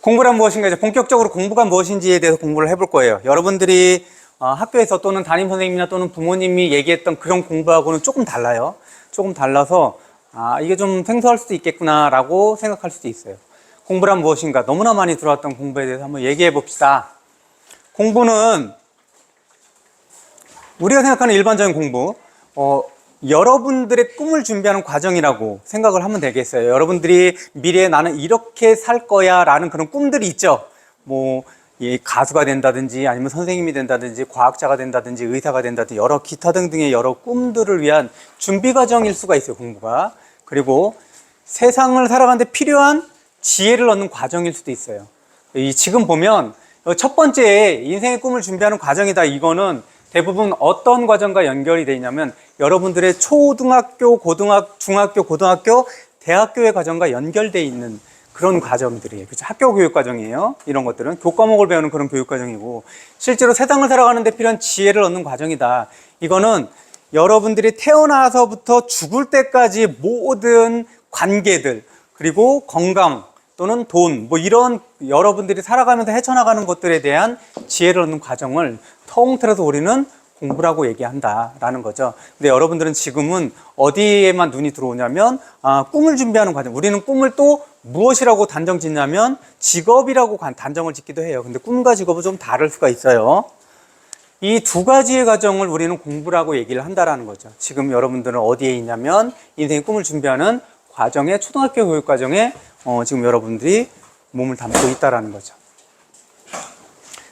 공부란 무엇인가 이제 본격적으로 공부가 무엇인지에 대해서 공부를 해볼 거예요. 여러분들이 학교에서 또는 담임 선생님이나 또는 부모님이 얘기했던 그런 공부하고는 조금 달라요. 조금 달라서 이게 좀 생소할 수도 있겠구나라고 생각할 수도 있어요. 공부란 무엇인가 너무나 많이 들어왔던 공부에 대해서 한번 얘기해 봅시다. 공부는 우리가 생각하는 일반적인 공부, 여러분들의 꿈을 준비하는 과정이라고 생각을 하면 되겠어요. 여러분들이 미래에 나는 이렇게 살 거야 라는 그런 꿈들이 있죠. 가수가 된다든지 아니면 선생님이 된다든지 과학자가 된다든지 의사가 된다든지 여러 기타 등등의 여러 꿈들을 위한 준비 과정일 수가 있어요, 공부가. 그리고 세상을 살아가는데 필요한 지혜를 얻는 과정일 수도 있어요. 지금 보면 첫 번째 인생의 꿈을 준비하는 과정이다. 이거는 대부분 어떤 과정과 연결이 되어 있냐면 여러분들의 초등학교, 중학교, 고등학교, 대학교의 과정과 연결되어 있는 그런 과정들이에요. 그렇죠? 학교 교육 과정이에요. 이런 것들은 교과목을 배우는 그런 교육 과정이고, 실제로 세상을 살아가는 데 필요한 지혜를 얻는 과정이다. 이거는 여러분들이 태어나서부터 죽을 때까지 모든 관계들, 그리고 건강 또는 돈, 이런 여러분들이 살아가면서 헤쳐나가는 것들에 대한 지혜를 얻는 과정을 통틀어서 우리는 공부라고 얘기한다라는 거죠. 근데 여러분들은 지금은 어디에만 눈이 들어오냐면 꿈을 준비하는 과정. 우리는 꿈을 또 무엇이라고 단정 짓냐면 직업이라고 단정을 짓기도 해요. 근데 꿈과 직업은 좀 다를 수가 있어요. 이 두 가지의 과정을 우리는 공부라고 얘기를 한다라는 거죠. 지금 여러분들은 어디에 있냐면 인생의 꿈을 준비하는 과정에, 초등학교 교육 과정에 지금 여러분들이 몸을 담고 있다라는 거죠.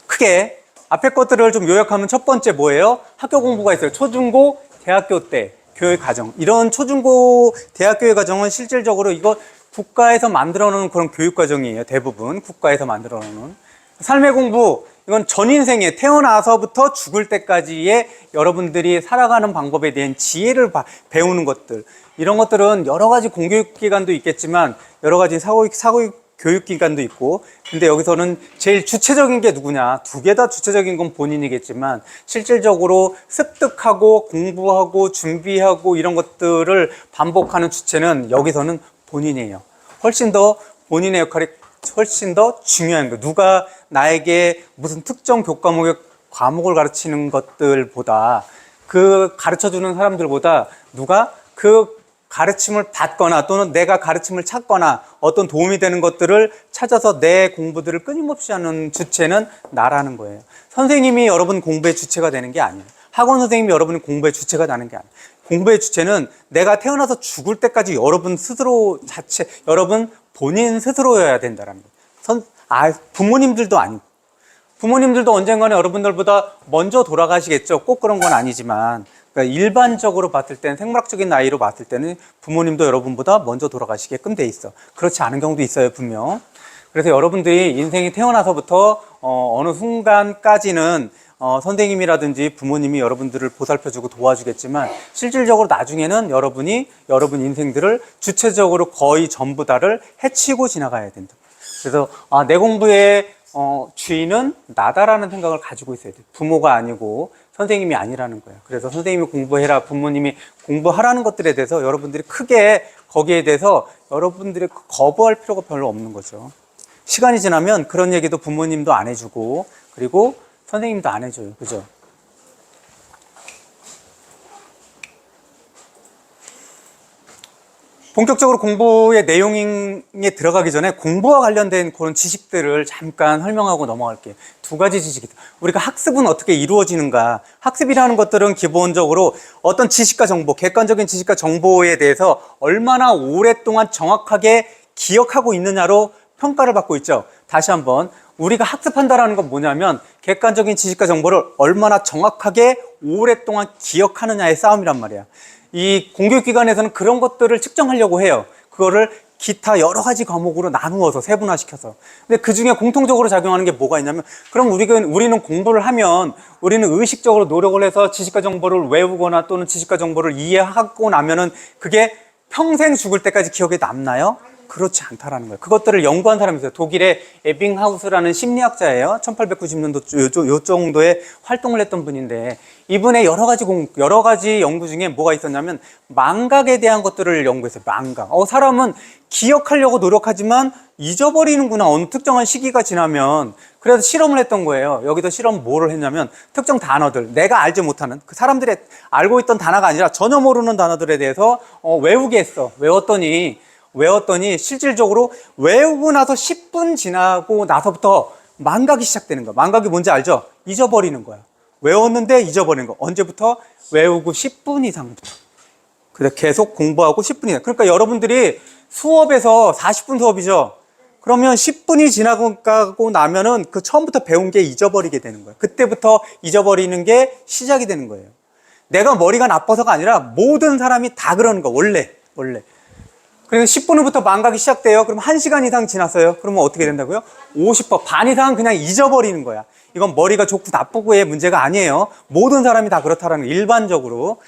크게 앞에 것들을 좀 요약하면 첫 번째 뭐예요? 학교 공부가 있어요. 초중고, 대학교 때 교육 과정. 이런 초중고, 대학교의 과정은 실질적으로 이거 국가에서 만들어 놓은 그런 교육 과정이에요. 대부분 국가에서 만들어 놓은. 삶의 공부, 이건 전 인생에 태어나서부터 죽을 때까지의 여러분들이 살아가는 방법에 대한 지혜를 배우는 것들. 이런 것들은 여러 가지 공교육기관도 있겠지만 여러 가지 사교육 교육기관도 있고, 근데 여기서는 제일 주체적인 게 누구냐? 두 개 다 주체적인 건 본인이겠지만 실질적으로 습득하고 공부하고 준비하고 이런 것들을 반복하는 주체는 여기서는 본인이에요. 훨씬 더 본인의 역할이 훨씬 더 중요한 거예요. 누가 나에게 무슨 특정 교과목의 과목을 가르치는 것들보다, 그 가르쳐주는 사람들보다 누가 그 가르침을 받거나 또는 내가 가르침을 찾거나 어떤 도움이 되는 것들을 찾아서 내 공부들을 끊임없이 하는 주체는 나라는 거예요. 선생님이 여러분 공부의 주체가 되는 게 아니에요. 학원 선생님이 여러분의 공부의 주체가 되는 게 아니에요. 공부의 주체는 내가 태어나서 죽을 때까지 여러분 스스로 여러분 본인 스스로여야 된다는 거예요. 부모님들도 아니고. 부모님들도 언젠가는 여러분들보다 먼저 돌아가시겠죠. 꼭 그런 건 아니지만. 그러니까 일반적으로 봤을 때는, 생물학적인 나이로 봤을 때는 부모님도 여러분보다 먼저 돌아가시게끔 돼 있어. 그렇지 않은 경우도 있어요, 분명. 그래서 여러분들이 인생이 태어나서부터 어느 순간까지는 선생님이라든지 부모님이 여러분들을 보살펴주고 도와주겠지만 실질적으로 나중에는 여러분이 여러분 인생들을 주체적으로 거의 전부 다를 해치고 지나가야 된다. 그래서 내 공부의 주인은 나다라는 생각을 가지고 있어야 돼요. 부모가 아니고 선생님이 아니라는 거예요. 그래서 선생님이 공부해라, 부모님이 공부하라는 것들에 대해서 여러분들이 크게 거기에 대해서 여러분들이 거부할 필요가 별로 없는 거죠. 시간이 지나면 그런 얘기도 부모님도 안 해주고 그리고 선생님도 안 해줘요. 그죠? 본격적으로 공부의 내용에 들어가기 전에 공부와 관련된 그런 지식들을 잠깐 설명하고 넘어갈게요. 두 가지 지식이다. 우리가 학습은 어떻게 이루어지는가? 학습이라는 것들은 기본적으로 어떤 지식과 정보, 객관적인 지식과 정보에 대해서 얼마나 오랫동안 정확하게 기억하고 있느냐로 평가를 받고 있죠. 다시 한번, 우리가 학습한다는 건 뭐냐면 객관적인 지식과 정보를 얼마나 정확하게 오랫동안 기억하느냐의 싸움이란 말이야. 이 공교육기관에서는 그런 것들을 측정하려고 해요. 그거를 기타 여러 가지 과목으로 나누어서 세분화시켜서. 근데 그 중에 공통적으로 작용하는 게 뭐가 있냐면, 그럼 우리는 공부를 하면 우리는 의식적으로 노력을 해서 지식과 정보를 외우거나 또는 지식과 정보를 이해하고 나면은 그게 평생 죽을 때까지 기억에 남나요? 그렇지 않다라는 거예요. 그것들을 연구한 사람이 있어요. 독일의 에빙하우스라는 심리학자예요. 1890년도 요 정도에 활동을 했던 분인데, 이분의 여러 가지 연구 중에 뭐가 있었냐면 망각에 대한 것들을 연구했어요. 망각. 사람은 기억하려고 노력하지만 잊어버리는구나. 어느 특정한 시기가 지나면. 그래서 실험을 했던 거예요. 여기서 실험 뭐를 했냐면 특정 단어들, 내가 알지 못하는 그 사람들의 알고 있던 단어가 아니라 전혀 모르는 단어들에 대해서 외우게 했어. 외웠더니 실질적으로 외우고 나서 10분 지나고 나서부터 망각이 시작되는 거야. 망각이 뭔지 알죠? 잊어버리는 거야. 외웠는데 잊어버리는 거. 언제부터? 외우고 10분 이상부터. 그래서 계속 공부하고 10분 이상. 그러니까 여러분들이 수업에서 40분 수업이죠. 그러면 10분이 지나고 나면은 그 처음부터 배운 게 잊어버리게 되는 거예요. 그때부터 잊어버리는 게 시작이 되는 거예요. 내가 머리가 나빠서가 아니라 모든 사람이 다 그러는 거야. 원래. 그래서 10분 후부터 망각이 시작돼요. 그럼 1시간 이상 지났어요. 그러면 어떻게 된다고요? 50%, 반 이상은 그냥 잊어버리는 거야. 이건 머리가 좋고 나쁘고의 문제가 아니에요. 모든 사람이 다 그렇다라는 거예요. 일반적으로.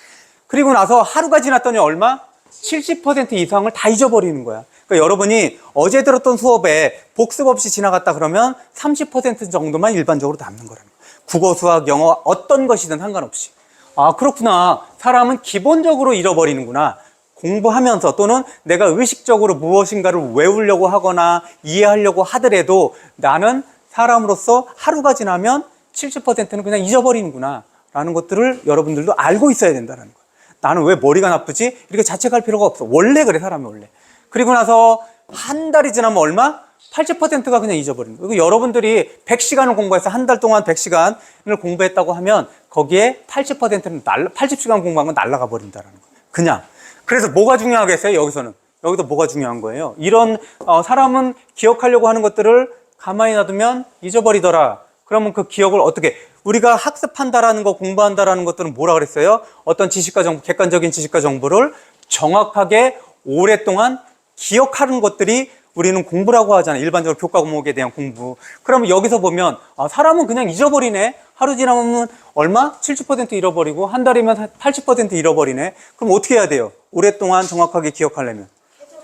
그리고 나서 하루가 지났더니 얼마? 70% 이상을 다 잊어버리는 거야. 그러니까 여러분이 어제 들었던 수업에 복습 없이 지나갔다 그러면 30% 정도만 일반적으로 남는 거라는 거야. 국어, 수학, 영어 어떤 것이든 상관없이. 아, 그렇구나. 사람은 기본적으로 잃어버리는구나. 공부하면서 또는 내가 의식적으로 무엇인가를 외우려고 하거나 이해하려고 하더라도 나는 사람으로서 하루가 지나면 70%는 그냥 잊어버리는구나 라는 것들을 여러분들도 알고 있어야 된다는 거예요. 나는 왜 머리가 나쁘지? 이렇게 자책할 필요가 없어. 원래 그래, 사람이 원래. 그리고 나서 한 달이 지나면 얼마? 80%가 그냥 잊어버리는 거예요. 여러분들이 100시간을 공부해서 한 달 동안 100시간을 공부했다고 하면 거기에 80%는 80시간 공부한 건 날아가 버린다는 거예요. 그냥. 그래서 뭐가 중요하겠어요? 여기서 뭐가 중요한 거예요? 이런 사람은 기억하려고 하는 것들을 가만히 놔두면 잊어버리더라. 그러면 그 기억을 어떻게, 우리가 학습한다라는 거, 공부한다라는 것들은 뭐라 그랬어요? 어떤 지식과 정보, 객관적인 지식과 정보를 정확하게 오랫동안 기억하는 것들이 우리는 공부라고 하잖아요. 일반적으로 교과 과목에 대한 공부. 그러면 여기서 보면 사람은 그냥 잊어버리네. 하루 지나면 얼마? 70% 잃어버리고 한 달이면 80% 잃어버리네. 그럼 어떻게 해야 돼요? 오랫동안 정확하게 기억하려면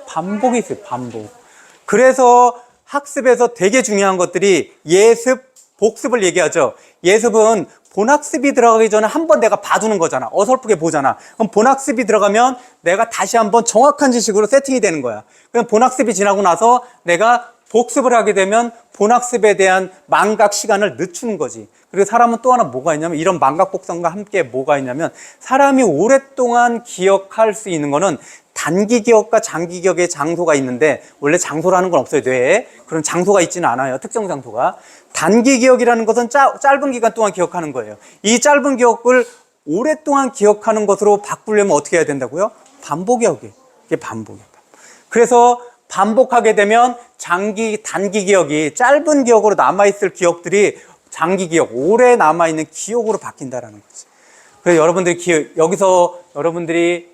반복이 있어요. 반복. 그래서 학습에서 되게 중요한 것들이 예습, 복습을 얘기하죠. 예습은 본학습이 들어가기 전에 한번 내가 봐두는 거잖아. 어설프게 보잖아. 그럼 본학습이 들어가면 내가 다시 한번 정확한 지식으로 세팅이 되는 거야. 그럼 본학습이 지나고 나서 내가 복습을 하게 되면 본학습에 대한 망각 시간을 늦추는 거지. 그리고 사람은 또 하나 뭐가 있냐면, 이런 망각 복선과 함께 뭐가 있냐면, 사람이 오랫동안 기억할 수 있는 거는 단기 기억과 장기 기억의 장소가 있는데, 원래 장소라는 건 없어요. 뇌에 그런 장소가 있지는 않아요. 특정 장소가. 단기 기억이라는 것은 짧은 기간 동안 기억하는 거예요. 이 짧은 기억을 오랫동안 기억하는 것으로 바꾸려면 어떻게 해야 된다고요? 반복하기. 이게 반복이에요. 그래서 반복하게 되면 단기 기억이 짧은 기억으로 남아있을 기억들이 장기 기억, 오래 남아있는 기억으로 바뀐다라는 거지. 그래서 여기서 여러분들이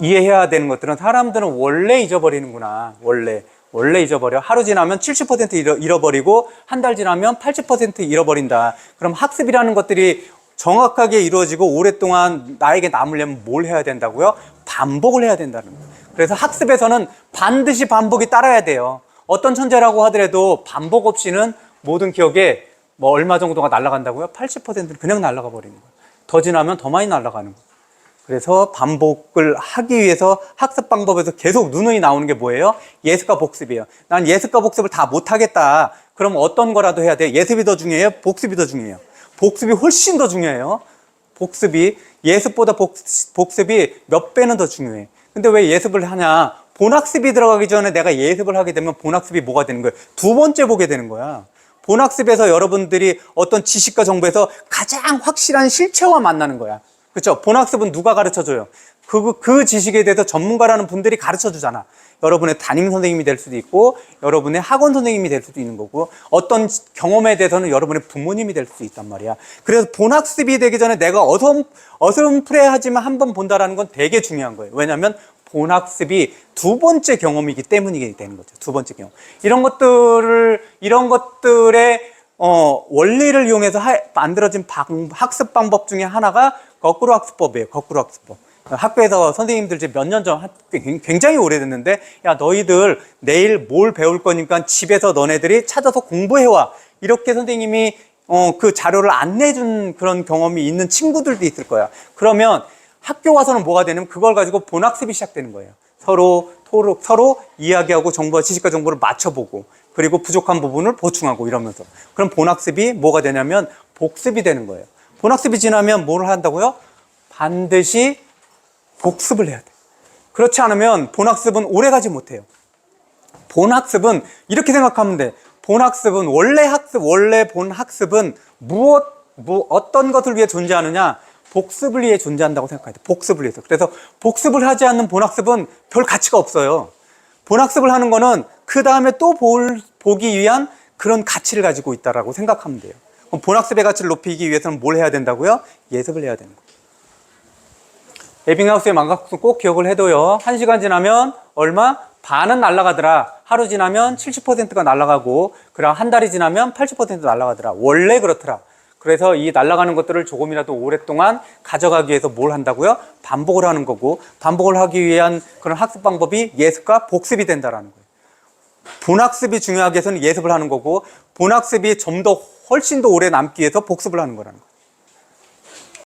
이해해야 되는 것들은, 사람들은 원래 잊어버리는구나. 원래 잊어버려. 하루 지나면 70% 잃어버리고 한 달 지나면 80% 잃어버린다. 그럼 학습이라는 것들이 정확하게 이루어지고 오랫동안 나에게 남으려면 뭘 해야 된다고요? 반복을 해야 된다는 거예요. 그래서 학습에서는 반드시 반복이 따라야 돼요. 어떤 천재라고 하더라도 반복 없이는 모든 기억에 얼마 정도가 날아간다고요? 80%는 그냥 날아가 버리는 거예요. 더 지나면 더 많이 날아가는 거예요. 그래서 반복을 하기 위해서 학습 방법에서 계속 누누이 나오는 게 뭐예요? 예습과 복습이에요. 난 예습과 복습을 다 못하겠다. 그럼 어떤 거라도 해야 돼? 예습이 더 중요해요? 복습이 더 중요해요? 복습이 훨씬 더 중요해요. 예습보다 복습이 몇 배는 더 중요해. 근데 왜 예습을 하냐? 본학습이 들어가기 전에 내가 예습을 하게 되면 본학습이 뭐가 되는 거예요? 두 번째 보게 되는 거야. 본학습에서 여러분들이 어떤 지식과 정보에서 가장 확실한 실체와 만나는 거야. 그렇죠? 본학습은 누가 가르쳐줘요? 그 지식에 대해서 전문가라는 분들이 가르쳐주잖아. 여러분의 담임 선생님이 될 수도 있고, 여러분의 학원 선생님이 될 수도 있는 거고, 어떤 경험에 대해서는 여러분의 부모님이 될 수도 있단 말이야. 그래서 본학습이 되기 전에 내가 어슴푸레하지만 한 번 본다라는 건 되게 중요한 거예요. 왜냐하면 본학습이 두 번째 경험이기 때문이게 되는 거죠. 두 번째 경험. 이런 것들의 원리를 이용해서 만들어진 학습 방법 중에 하나가 거꾸로 학습법이에요. 거꾸로 학습법. 학교에서 선생님들 이제 몇 년 전, 굉장히 오래됐는데, 야, 너희들 내일 뭘 배울 거니까 집에서 너네들이 찾아서 공부해와. 이렇게 선생님이 그 자료를 안내해준 그런 경험이 있는 친구들도 있을 거야. 그러면 학교 와서는 뭐가 되냐면 그걸 가지고 본학습이 시작되는 거예요. 서로 이야기하고 정보와 지식과 정보를 맞춰보고, 그리고 부족한 부분을 보충하고 이러면서. 그럼 본학습이 뭐가 되냐면 복습이 되는 거예요. 본학습이 지나면 뭘 한다고요? 반드시 복습을 해야 돼. 그렇지 않으면 본학습은 오래 가지 못해요. 본학습은 이렇게 생각하면 돼. 본학습은 원래 본학습은 어떤 것을 위해 존재하느냐? 복습을 위해 존재한다고 생각해야 돼. 복습을 위해서. 그래서 복습을 하지 않는 본학습은 별 가치가 없어요. 본학습을 하는 거는 그 다음에 또 보기 위한 그런 가치를 가지고 있다라고 생각하면 돼요. 그럼 본학습의 가치를 높이기 위해서는 뭘 해야 된다고요? 예습을 해야 되는 거예요. 에빙하우스의 망각학습 꼭 기억을 해둬요. 1시간 지나면 얼마? 반은 날아가더라. 하루 지나면 70%가 날아가고, 그럼 한 달이 지나면 80% 날아가더라. 원래 그렇더라. 그래서 이 날아가는 것들을 조금이라도 오랫동안 가져가기 위해서 뭘 한다고요? 반복을 하는 거고, 반복을 하기 위한 그런 학습 방법이 예습과 복습이 된다라는 거예요. 본학습이 중요하기 위해서는 예습을 하는 거고, 본학습이 좀 더 훨씬 더 오래 남기 위해서 복습을 하는 거라는 거예요.